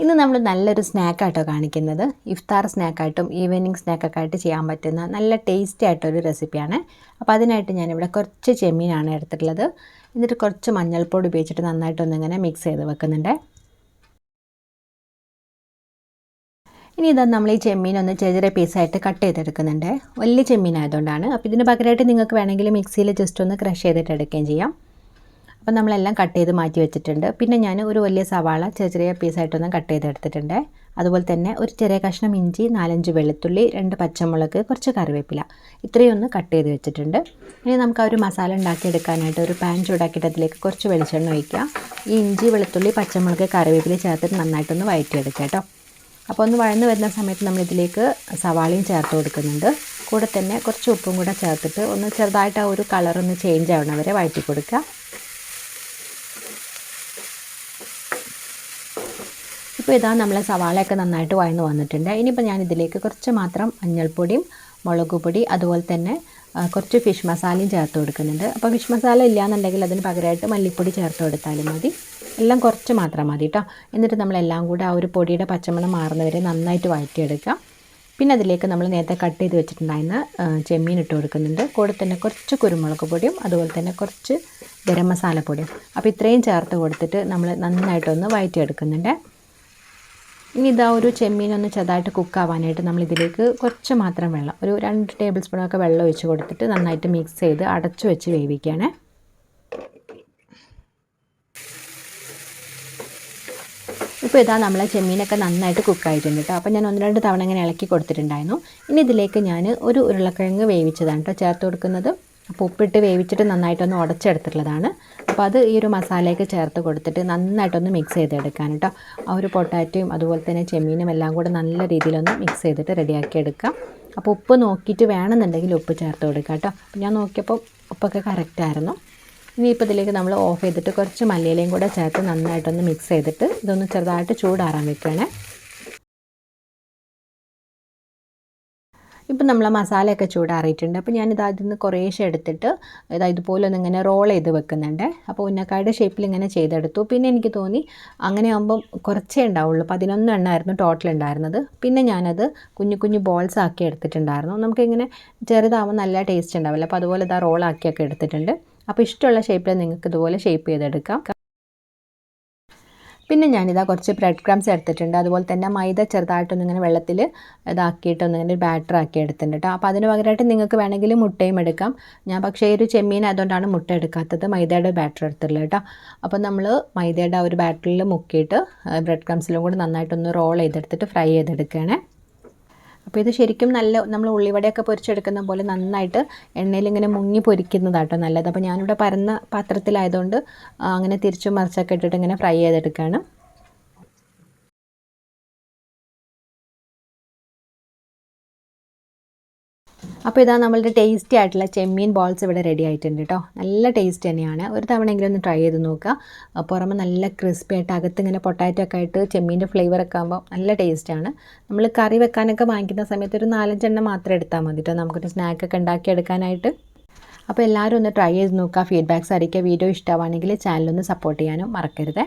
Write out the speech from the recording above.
ഇന്ന് നമ്മൾ നല്ലൊരു സ്നാക്കായിട്ടോ കാണിക്കുന്നത്. ഇഫ്താർ സ്നാക്കായിട്ടും ഈവനിങ് സ്നാക്കൊക്കെ ആയിട്ട് ചെയ്യാൻ പറ്റുന്ന നല്ല ടേസ്റ്റി ആയിട്ടൊരു റെസിപ്പിയാണ്. അപ്പോൾ അതിനായിട്ട് ഞാനിവിടെ കുറച്ച് ചെമ്മീനാണ് എടുത്തിട്ടുള്ളത്. എന്നിട്ട് കുറച്ച് മഞ്ഞൾപ്പൊടി ഉപയോഗിച്ചിട്ട് നന്നായിട്ടൊന്നിങ്ങനെ മിക്സ് ചെയ്ത് വെക്കുന്നുണ്ട്. ഇനി ഇതാ നമ്മൾ ഈ ചെമ്മീനൊന്ന് ചെറിയ ചെറിയ പീസായിട്ട് കട്ട് ചെയ്തെടുക്കുന്നുണ്ട്. വലിയ ചെമ്മീനായതുകൊണ്ടാണ്. അപ്പോൾ ഇതിന് പകരമായിട്ട് നിങ്ങൾക്ക് വേണമെങ്കിൽ മിക്സിയിൽ ജസ്റ്റ് ഒന്ന് ക്രഷ് ചെയ്തിട്ട് എടുക്കുകയും ചെയ്യാം. അപ്പോൾ നമ്മളെല്ലാം കട്ട് ചെയ്ത് മാറ്റി വെച്ചിട്ടുണ്ട്. പിന്നെ ഞാൻ ഒരു വലിയ സവാള ചെറിയ ചെറിയ പീസായിട്ടൊന്ന് കട്ട് ചെയ്തെടുത്തിട്ടുണ്ട്. അതുപോലെ തന്നെ ഒരു ചെറിയ കഷ്ണം ഇഞ്ചി, 4-5 വെളുത്തുള്ളി, 2 പച്ചമുളക്, കുറച്ച് കറിവേപ്പില, ഇത്രയും ഒന്ന് കട്ട് ചെയ്ത് വെച്ചിട്ടുണ്ട്. ഇനി നമുക്ക് ആ ഒരു മസാല ഉണ്ടാക്കിയെടുക്കാനായിട്ട് ഒരു പാൻ ചൂടാക്കിയിട്ട് അതിലേക്ക് കുറച്ച് വെളിച്ചെണ്ണ ഒഴിക്കുക. ഈ ഇഞ്ചി, വെളുത്തുള്ളി, പച്ചമുളക്, കറിവേപ്പില ചേർത്തിട്ട് നന്നായിട്ടൊന്ന് വഴറ്റിയെടുക്കുക കേട്ടോ. അപ്പോൾ ഒന്ന് വഴന്ന് വരുന്ന സമയത്ത് നമ്മളിതിലേക്ക് സവാളയും ചേർത്ത് കൊടുക്കുന്നുണ്ട്. കൂടെ തന്നെ കുറച്ച് ഉപ്പും കൂടെ ചേർത്തിട്ട് ഒന്ന് ചെറുതായിട്ട് ആ ഒരു കളറൊന്ന് ചേഞ്ച് ആവണ വരെ വഴറ്റി കൊടുക്കുക. ഇപ്പോൾ ഇതാ നമ്മളെ സവാളയൊക്കെ നന്നായിട്ട് വഴന്ന് വന്നിട്ടുണ്ട്. ഇനിയിപ്പോൾ ഞാനിതിലേക്ക് കുറച്ച് മാത്രം മഞ്ഞൾപ്പൊടിയും മുളക് പൊടി അതുപോലെ തന്നെ കുറച്ച് ഫിഷ് മസാലയും ചേർത്ത് കൊടുക്കുന്നുണ്ട്. അപ്പോൾ ഫിഷ് മസാല ഇല്ലയെന്നുണ്ടെങ്കിൽ അതിന് പകരമായിട്ട് മല്ലിപ്പൊടി ചേർത്ത് കൊടുത്താലും മതി. എല്ലാം കുറച്ച് മാത്രം മതി കേട്ടോ. എന്നിട്ട് നമ്മളെല്ലാം കൂടെ ആ ഒരു പൊടിയുടെ പച്ചമണം മാറുന്നവരെ നന്നായിട്ട് വഴറ്റിയെടുക്കാം. പിന്നെ അതിലേക്ക് നമ്മൾ നേരത്തെ കട്ട് ചെയ്ത് വെച്ചിട്ടുണ്ടായിരുന്ന ചെമ്മീൻ ഇട്ട് കൊടുക്കുന്നുണ്ട്. കൂടെ തന്നെ കുറച്ച് കുരുമുളക് പൊടിയും അതുപോലെ തന്നെ കുറച്ച് ഗരം മസാലപ്പൊടിയും. അപ്പോൾ ഇത്രയും ചേർത്ത് കൊടുത്തിട്ട് നമ്മൾ നന്നായിട്ടൊന്ന് വഴറ്റിയെടുക്കുന്നുണ്ട്. ഇനി ഇതാ ഒരു ചെമ്മീനൊന്ന് ചെറുതായിട്ട് കുക്കാവാനായിട്ട് നമ്മളിതിലേക്ക് കുറച്ച് മാത്രം വെള്ളം, ഒരു 2 ടേബിൾ സ്പൂണൊക്കെ വെള്ളം ഒഴിച്ച് കൊടുത്തിട്ട് നന്നായിട്ട് മിക്സ് ചെയ്ത് അടച്ചു വെച്ച് വേവിക്കുകയാണ്. ഇപ്പോൾ ഇതാ നമ്മളെ ചെമ്മീനൊക്കെ നന്നായിട്ട് കുക്കായിട്ടുണ്ട് കേട്ടോ. അപ്പോൾ ഞാൻ 1-2 തവണ ഇങ്ങനെ ഇളക്കി കൊടുത്തിട്ടുണ്ടായിരുന്നു. ഇനി ഇതിലേക്ക് ഞാൻ ഒരു ഉരുളക്കിഴങ്ങ് വേവിച്ചതാണ് കേട്ടോ ചേർത്ത് കൊടുക്കുന്നത്. അപ്പോൾ ഉപ്പിട്ട് വേവിച്ചിട്ട് നന്നായിട്ടൊന്ന് ഉടച്ചെടുത്തിട്ടുള്ളതാണ്. അപ്പോൾ അത് ഈ ഒരു മസാലയൊക്കെ ചേർത്ത് കൊടുത്തിട്ട് നന്നായിട്ടൊന്ന് മിക്സ് ചെയ്തെടുക്കാൻ കേട്ടോ. ആ ഒരു പൊട്ടാറ്റോയും അതുപോലെ തന്നെ ചെമ്മീനും എല്ലാം കൂടെ നല്ല രീതിയിലൊന്ന് മിക്സ് ചെയ്തിട്ട് റെഡിയാക്കി എടുക്കാം. അപ്പോൾ ഉപ്പ് നോക്കിയിട്ട് വേണമെന്നുണ്ടെങ്കിൽ ഉപ്പ് ചേർത്ത് കൊടുക്കാം കേട്ടോ. അപ്പോൾ ഞാൻ നോക്കിയപ്പോൾ ഉപ്പൊക്കെ കറക്റ്റായിരുന്നു. ഇനിയിപ്പോൾ ഇതിലേക്ക് നമ്മൾ ഓഫ് ചെയ്തിട്ട് കുറച്ച് മല്ലിയിലയും കൂടെ ചേർത്ത് നന്നായിട്ടൊന്ന് മിക്സ് ചെയ്തിട്ട് ഇതൊന്ന് ചെറുതായിട്ട് ചൂടാറാൻ വെക്കുകയാണ്. ഇപ്പം നമ്മൾ മസാലയൊക്കെ ചൂടാറിയിട്ടുണ്ട്. അപ്പോൾ ഞാനിത് അതിൽ നിന്ന് കുറേശ്ശെ എടുത്തിട്ട് ഇതുപോലെ ഒന്ന് ഇങ്ങനെ റോൾ ചെയ്ത് വെക്കുന്നുണ്ട്. അപ്പോൾ ഉന്നക്കായുടെ ഷേപ്പിൽ ഇങ്ങനെ ചെയ്തെടുത്തു. പിന്നെ എനിക്ക് തോന്നി അങ്ങനെ ആകുമ്പം കുറച്ചേ ഉണ്ടാവുള്ളൂ. 11 എണ്ണമായിരുന്നു ടോട്ടൽ ഉണ്ടായിരുന്നത്. പിന്നെ ഞാനത് കുഞ്ഞു കുഞ്ഞു ബോൾസ് ആക്കി എടുത്തിട്ടുണ്ടായിരുന്നു. നമുക്കിങ്ങനെ ചെറുതാവുമ്പോൾ നല്ല ടേസ്റ്റ് ഉണ്ടാവില്ല. അപ്പോൾ അതുപോലെ ഇതാ റോളാക്കിയൊക്കെ എടുത്തിട്ടുണ്ട്. അപ്പോൾ ഇഷ്ടമുള്ള ഷേപ്പിൽ നിങ്ങൾക്ക് ഇതുപോലെ ഷേപ്പ് ചെയ്തെടുക്കാം. പിന്നെ ഞാനിതാ കുറച്ച് ബ്രെഡ് ക്രംസ് എടുത്തിട്ടുണ്ട്. അതുപോലെ തന്നെ മൈദ ചെറുതായിട്ടൊന്നിങ്ങനെ വെള്ളത്തിൽ ഇതാക്കിയിട്ടൊന്നിങ്ങനെ ഒരു ബാറ്റർ ആക്കി എടുത്തിട്ടുണ്ട് കേട്ടോ. അപ്പോൾ അതിന് പകരമായിട്ട് നിങ്ങൾക്ക് വേണമെങ്കിൽ മുട്ടയും എടുക്കാം. ഞാൻ പക്ഷേ ഒരു ചെമ്മീൻ അതുകൊണ്ടാണ് മുട്ട എടുക്കാത്തത്, മൈദയുടെ ബാറ്റർ എടുത്തിട്ടുള്ളത് കേട്ടോ. അപ്പോൾ നമ്മൾ മൈദയുടെ ആ ഒരു ബാറ്ററിൽ മുക്കിയിട്ട് ബ്രെഡ് ക്രംസിലും കൂടി നന്നായിട്ടൊന്ന് റോൾ ചെയ്തെടുത്തിട്ട് ഫ്രൈ ചെയ്തെടുക്കുകയാണ്. അപ്പോൾ ഇത് ശരിക്കും നല്ല നമ്മൾ ഉള്ളിവടയൊക്കെ പൊരിച്ചെടുക്കുന്ന പോലെ നന്നായിട്ട് എണ്ണയിൽ ഇങ്ങനെ മുങ്ങി പൊരിക്കുന്നതാട്ടോ നല്ലത്. അപ്പോൾ ഞാനിവിടെ പരന്ന പാത്രത്തിലായതുകൊണ്ട് അങ്ങനെ തിരിച്ചും മറിച്ചൊക്കെ ഇട്ടിട്ട് ഇങ്ങനെ ഫ്രൈ ചെയ്തെടുക്കുകയാണ്. അപ്പോൾ ഇതാ നമ്മളുടെ ടേസ്റ്റി ആയിട്ടുള്ള ചെമ്മീൻ ബോൾസ് ഇവിടെ റെഡി ആയിട്ടുണ്ട് കേട്ടോ. നല്ല ടേസ്റ്റ് തന്നെയാണ്. ഒരു തവണയെങ്കിലും ഒന്ന് ട്രൈ ചെയ്ത് നോക്കുക. പുറമെ നല്ല ക്രിസ്പി ആയിട്ട് അകത്ത് ഇങ്ങനെ പൊട്ടാറ്റോ ഒക്കെ ആയിട്ട് ചെമ്മീൻ്റെ ഫ്ലേവറൊക്കെ ആകുമ്പോൾ നല്ല ടേസ്റ്റാണ്. നമ്മൾ കറി വെക്കാനൊക്കെ വാങ്ങിക്കുന്ന സമയത്ത് ഒരു 4-5 എണ്ണം മാത്രം എടുത്താൽ മതി കേട്ടോ, നമുക്കൊരു സ്നാക്കൊക്കെ ഉണ്ടാക്കിയെടുക്കാനായിട്ട്. അപ്പോൾ എല്ലാവരും ഒന്ന് ട്രൈ ചെയ്ത് നോക്കുക. ഫീഡ്ബാക്ക്സ് അറിയിക്കുക. വീഡിയോ ഇഷ്ടമാണെങ്കിൽ ചാനലൊന്ന് സപ്പോർട്ട് ചെയ്യാനും മറക്കരുത്.